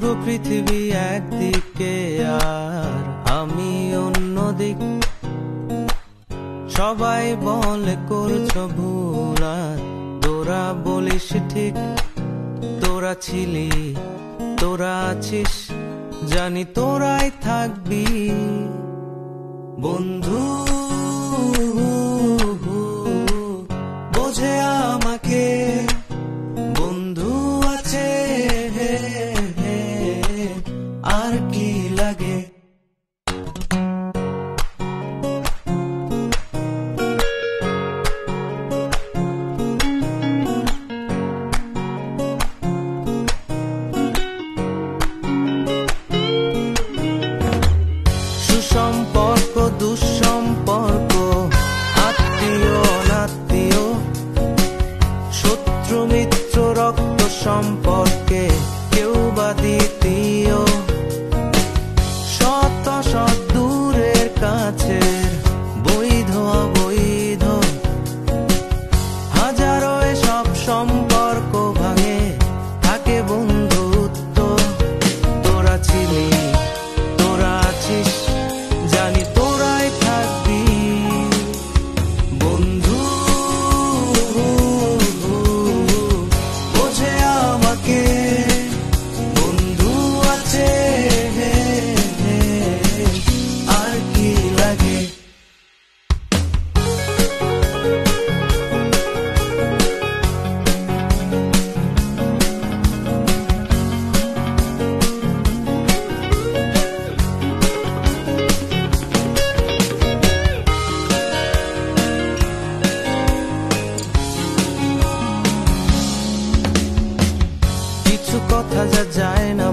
পুরো পৃথিবী একদিকে আর আমি অন্যদিক। সবাই বলে করছো ভুল আর তোরা বলিস ঠিক। তোরা ছিলি, তোরা আছিস, জানি তোরাই থাকবি বন্ধু। বোঝে আমাকে বন্ধু আছে, আর কি লাগে। সুসম্পর্ক দুঃসম্পর্ক, আত্মীয় অনাত্মীয়, শত্রু মিত্র রক্ত সম্পর্কে কেউ বা দ্বিতীয়। শত শত দূরের কাছের, বৈধ অবৈধ, হাজারো এসব সম্পর্ক ভাঙে, থাকে বন্ধুত্ব। তোরা ছিলি, তোরা আছিস, জানি তোরাই থাকবি বন্ধু। বোঝে আমাকে বন্ধু আছে, আর কি লাগে। কিছু কথা যা যায় না